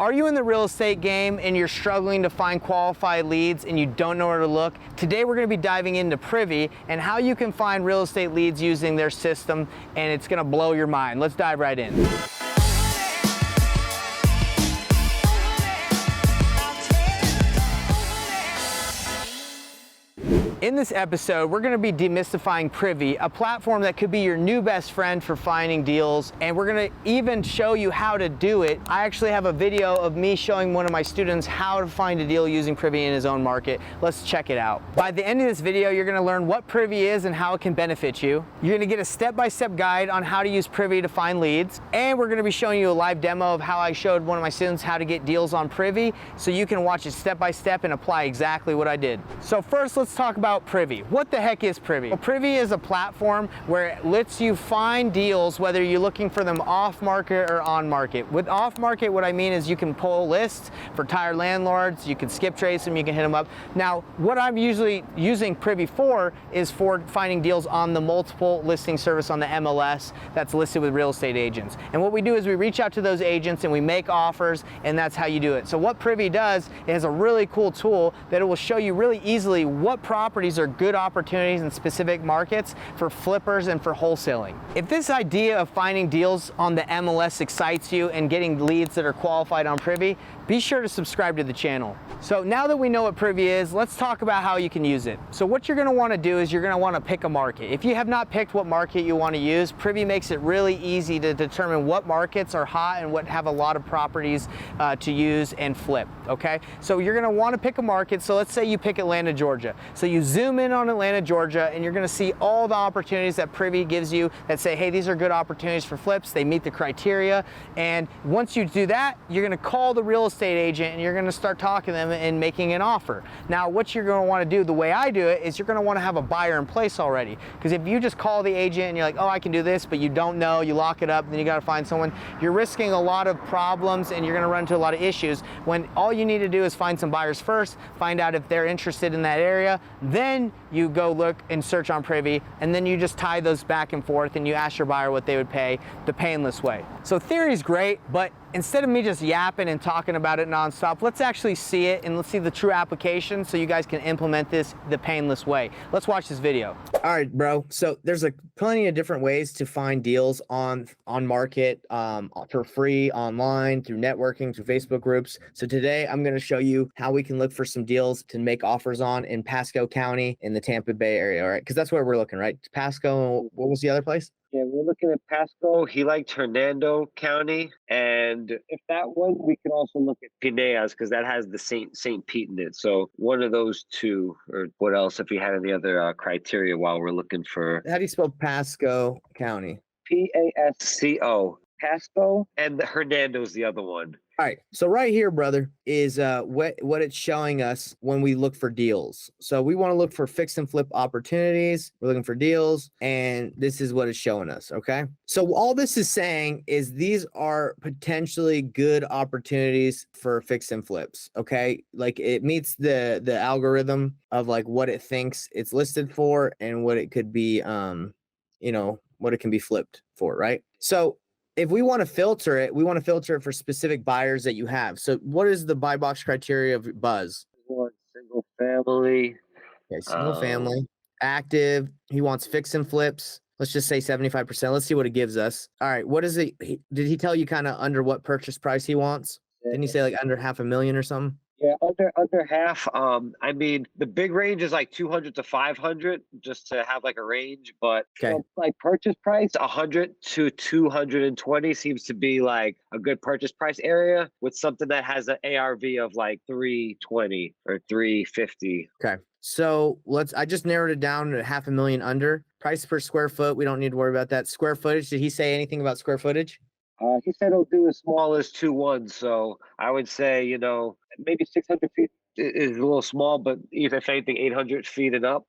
Are you in the real estate game and you're struggling to find qualified leads and you don't know where to look? Today we're going to be diving into Privy and how you can find real estate leads using their system, and it's going to blow your mind. Let's dive right in. In this episode, we're going to be demystifying Privy, a platform that could be your new best friend for finding deals, and we're going to even show you how to do it. I actually have a video of me showing one of my students how to find a deal using Privy in his own market. Let's check it out. By the end of this video, you're going to learn what Privy is and how it can benefit you. You're going to get a step-by-step guide on how to use Privy to find leads, and we're going to be showing you a live demo of how I showed one of my students how to get deals on Privy, so you can watch it step-by-step and apply exactly what I did. So first, let's talk about Privy. What the heck is Privy? Well, Privy is a platform where it lets you find deals whether you're looking for them off market or on market. With off market, what I mean is you can pull lists for tired landlords, you can skip trace them, you can hit them up. Now, what I'm usually using Privy for is for finding deals on the multiple listing service on the MLS that's listed with real estate agents. And what we do is we reach out to those agents and we make offers, and that's how you do it. So what Privy does, it has a really cool tool that it will show you really easily what properties are good opportunities in specific markets for flippers and for wholesaling. If this idea of finding deals on the MLS excites you and getting leads that are qualified on Privy, be sure to subscribe to the channel. So now that we know what Privy is, let's talk about how you can use it. So what you're going to want to do is you're going to want to pick a market. If you have not picked what market you want to use, Privy makes it really easy to determine what markets are hot and what have a lot of properties to use and flip. Okay, so you're going to want to pick a market. So let's say you pick Atlanta, Georgia. So you zoom in on Atlanta, Georgia, and you're going to see all the opportunities that Privy gives you that say, hey, these are good opportunities for flips. They meet the criteria. And once you do that, you're going to call the real estate agent and you're going to start talking to them and making an offer. Now, what you're going to want to do, the way I do it, is you're going to want to have a buyer in place already. Because if you just call the agent and you're like, oh, I can do this, but you don't know, you lock it up, then you got to find someone, you're risking a lot of problems and you're going to run into a lot of issues when all you need to do is find some buyers first, find out if they're interested in that area, then you go look and search on Privy, and then you just tie those back and forth and you ask your buyer what they would pay the painless way. So theory's great, but instead of me just yapping and talking about it nonstop, let's actually see it and let's see the true application so you guys can implement this the painless way. Let's watch this video. All right, bro. So there's plenty of different ways to find deals on market for free, online, through networking, through Facebook groups. So today I'm going to show you how we can look for some deals to make offers on in Pasco County in the Tampa Bay area, all right? Because that's where we're looking, right? Pasco, what was the other place? Yeah, we're looking at Pasco. He liked Hernando County, and if that one, we can also look at Pinellas because that has the Saint Pete in it. So one of those two, or what else? If you had any other criteria while we're looking for. How do you spell Pasco County? Pasco. Pasco, and the Hernando's the other one. All right, so right here, brother, is what it's showing us when we look for deals. So we want to look for fix and flip opportunities. We're looking for deals, and this is what it's showing us, okay? So all this is saying is these are potentially good opportunities for fix and flips, okay? Like it meets the algorithm of like what it thinks it's listed for and what it could be, what it can be flipped for, right? So if we want to filter it, we want to filter it for specific buyers that you have. So what is the buy box criteria of Buzz? One single family. Okay, single family, active. He wants fix and flips. Let's just say 75%. Let's see what it gives us. All right, what is it? Did he tell you kind of under what purchase price he wants? Didn't he say like under $500,000 or something? Yeah, under half. I mean, the big range is like 200 to 500, just to have like a range. But okay, like purchase price, 100 to 220 seems to be like a good purchase price area with something that has an ARV of like 320 or 350. Okay, so I just narrowed it down to $500,000 under. Price per square foot, we don't need to worry about that. Square footage, did he say anything about square footage? He said he'll do as small as 2-1. So I would say, maybe 600 feet is a little small, but if anything, 800 feet and up.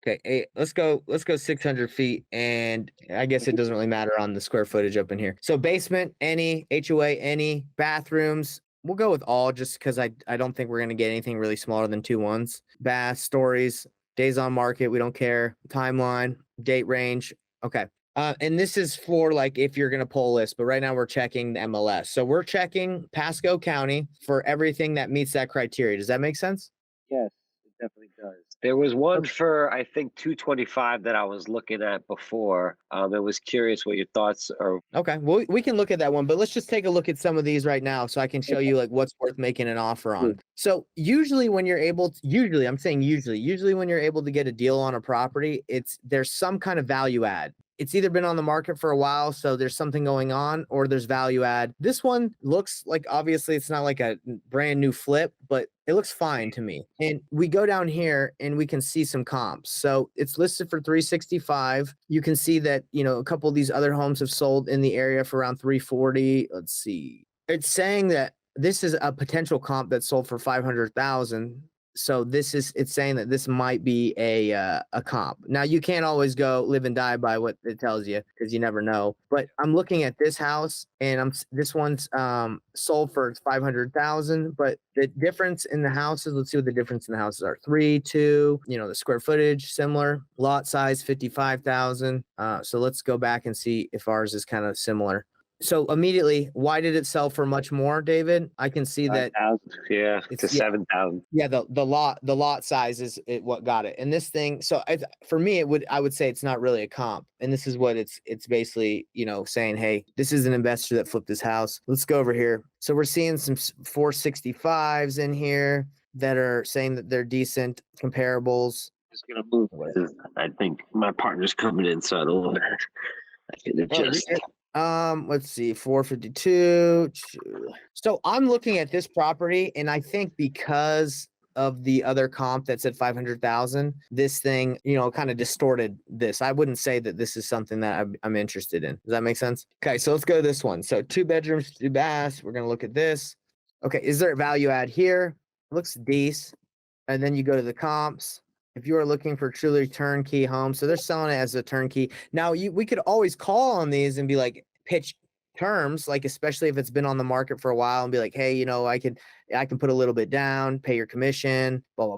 Okay, let's go 600 feet, and I guess it doesn't really matter on the square footage up in here. So basement, any, HOA, any, bathrooms, we'll go with all just because I don't think we're going to get anything really smaller than 2-1s. Bath, stories, days on market, we don't care. Timeline, date range. Okay, And this is for like if you're gonna pull list, but right now we're checking the MLS. So we're checking Pasco County for everything that meets that criteria. Does that make sense? Yes, it definitely does. There was one Okay. for I think 225 that I was looking at before. I was curious what your thoughts are. Okay. Well, we can look at that one, but let's just take a look at some of these right now so I can show Okay. you like what's worth making an offer on. So usually when you're able to, usually I'm saying usually when you're able to get a deal on a property, there's some kind of value add. It's either been on the market for a while, so there's something going on, or there's value add. This one looks like obviously it's not like a brand new flip, but it looks fine to me. And we go down here and we can see some comps. So it's listed for 365. You can see that, a couple of these other homes have sold in the area for around 340. Let's see. It's saying that this is a potential comp that sold for 500,000. So it's saying that this might be a comp. Now you can't always go live and die by what it tells you because you never know. But I'm looking at this house and this one's sold for 500,000. But the difference in the houses, let's see what the difference in the houses are. 3, 2, the square footage similar, lot size 55,000. So let's go back and see if ours is kind of similar. So immediately, why did it sell for much more, David? I can see that 5,000, yeah, to it's 7,000. yeah, the lot size is what got it. And this thing, so for me, I would say it's not really a comp. And this is what it's basically, saying, hey, this is an investor that flipped his house. Let's go over here. So we're seeing some 465s in here that are saying that they're decent comparables. Just gonna move. I think my partner's coming in, so I don't know. I can adjust. Let's see, 452. So I'm looking at this property, and I think because of the other comp that said 500,000, this thing, kind of distorted this. I wouldn't say that this is something that I'm interested in. Does that make sense? Okay, so let's go to this one. So 2 bedrooms, 2 baths. We're gonna look at this. Okay, is there a value add here? Looks decent. And then you go to the comps. If you are looking for truly turnkey home, so they're selling it as a turnkey. Now we could always call on these and be like pitch terms, like especially if it's been on the market for a while, and be like, hey, I can put a little bit down, pay your commission, blah blah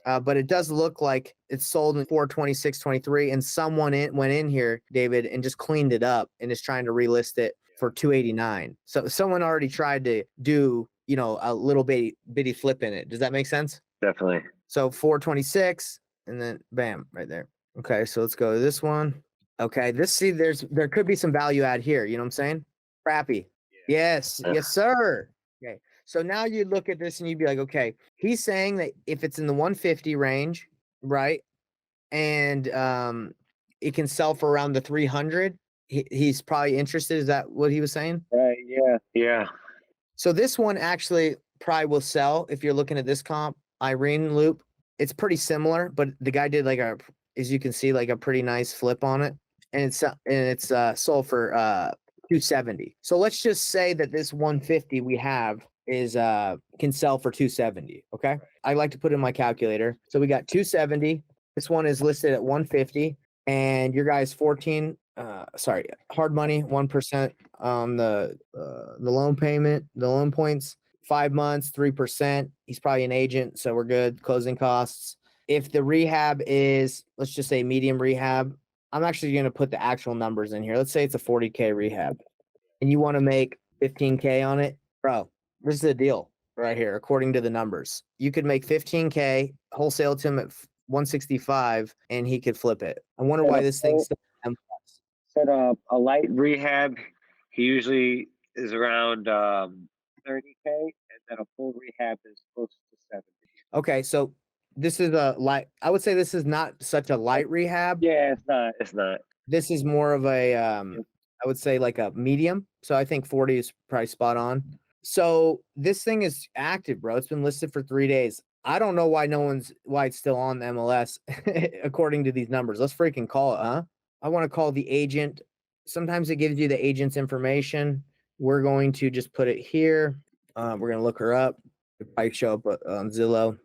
blah. But it does look like it's sold in 426.23, and someone went in here, David, and just cleaned it up and is trying to relist it for 289. So someone already tried to do a little bitty flip in it. Does that make sense? Definitely. So 426, and then bam, right there. Okay, so let's go to this one. Okay, there could be some value add here. You know what I'm saying? Crappy. Yes, yes, sir. Okay, so now you look at this and you'd be like, okay, he's saying that if it's in the 150 range, right, and it can sell for around the 300, he's probably interested. Is that what he was saying? Right. Yeah. Yeah. So this one actually probably will sell if you're looking at this comp. Irene Loop. It's pretty similar, but the guy did as you can see, like a pretty nice flip on it, and it's sold for 270. So let's just say that this 150 we have is can sell for 270. Okay, I like to put in my calculator. So we got 270. This one is listed at 150, and your guy's 14. Hard money 1% on the loan payment, the loan points. 5 months, 3%. He's probably an agent, so we're good. Closing costs. If the rehab is, let's just say medium rehab, I'm actually going to put the actual numbers in here. Let's say it's a 40K rehab and you want to make 15K on it, bro, this is a deal right here. According to the numbers, you could make 15K, wholesale to him at 165 and he could flip it. I wonder why this thing's still said a light rehab. He usually is around 30K, and then a full rehab is close to 70. Okay, so this is I would say this is not such a light rehab. Yeah, it's not. It's not. This is more of a I would say like a medium. So I think 40 is probably spot on. So this thing is active, bro. It's been listed for 3 days. I don't know why it's still on the MLS according to these numbers. Let's freaking call it, huh? I want to call the agent. Sometimes it gives you the agent's information. We're going to just put it here. We're going to look her up. It might show up on Zillow.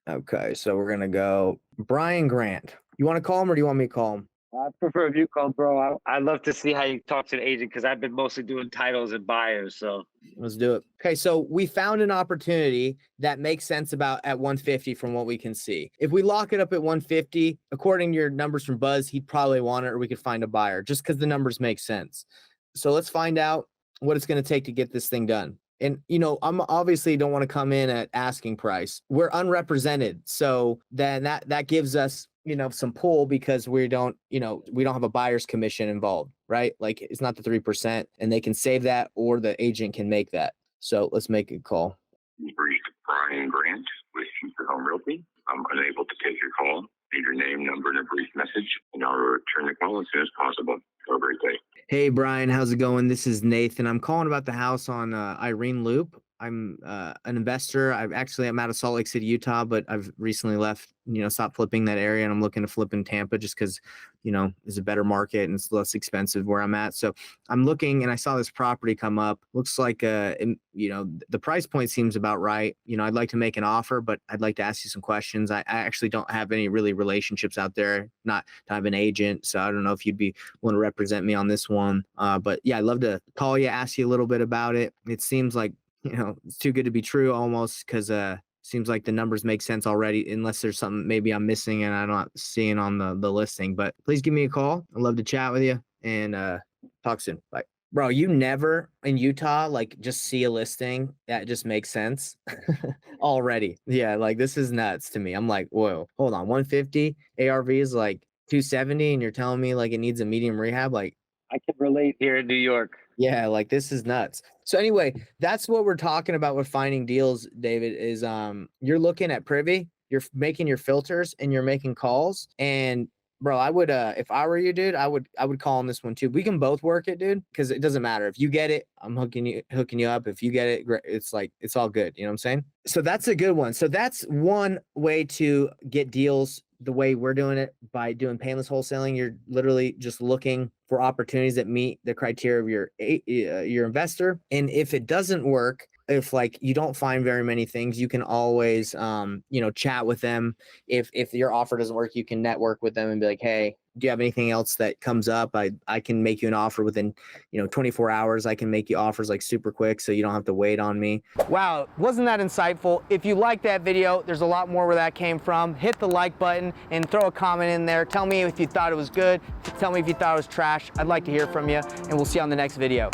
Okay, so we're going to go Brian Grant. You want to call him or do you want me to call him? I prefer a view call, bro. I love to see how you talk to the agent because I've been mostly doing titles and buyers. So Let's do it. Okay, so we found an opportunity that makes sense about at 150 from what we can see. If we lock it up at 150, according to your numbers from Buzz, he'd probably want it, or we could find a buyer just because the numbers make sense. So let's find out what it's going to take to get this thing done. And, you know, I'm obviously don't want to come in at asking price. We're unrepresented. So then that gives us, you know, some pull because we don't have a buyer's commission involved, right? Like it's not the 3% and they can save that or the agent can make that. So let's make a call. You've reached Brian Grant with Future Home Realty. I'm unable to take your call. Leave your name, number, and a brief message, and I'll return the call as soon as possible. Have a great day. Hey, Brian, how's it going? This is Nathan. I'm calling about the house on Irene Loop. I'm an investor. I'm out of Salt Lake City, Utah, but I've recently left, stopped flipping that area, and I'm looking to flip in Tampa just because, it's a better market and it's less expensive where I'm at. So I'm looking, and I saw this property come up. Looks like, the price point seems about right. I'd like to make an offer, but I'd like to ask you some questions. I actually don't have any really relationships out there, not to have an agent. So I don't know if you'd want to represent me on this one. But yeah, I'd love to call you, ask you a little bit about it. It seems like, it's too good to be true almost because seems like the numbers make sense already, unless there's something maybe I'm missing and I'm not seeing on the listing. But please give me a call. I'd love to chat with you and talk soon. Bye. Bro, you never in Utah like just see a listing that just makes sense already. Yeah, like this is nuts to me. I'm like, whoa, hold on, 150 ARV is like 270, and you're telling me like it needs a medium rehab? Like, I can relate here in New York. yeah, like this is nuts. So anyway, that's what we're talking about with finding deals, David, is you're looking at Privy, you're making your filters and you're making calls. And bro, I would if I were you, dude, I would call on this one too. We can both work it, dude, because it doesn't matter. If you get it, I'm hooking you up. If you get it, it's like it's all good. You know what I'm saying? So that's a good one. So that's one way to get deals the way we're doing it, by doing painless wholesaling. You're literally just looking for opportunities that meet the criteria of your investor. And if it doesn't work, if like you don't find very many things, you can always chat with them. If your offer doesn't work, you can network with them and be like, hey, do you have anything else that comes up? I can make you an offer within 24 hours. I can make you offers like super quick, so you don't have to wait on me. Wow, wasn't that insightful? If you liked that video, there's a lot more where that came from. Hit the like button and throw a comment in there. Tell me if you thought it was good. Tell me if you thought it was trash. I'd like to hear from you, and we'll see you on the next video.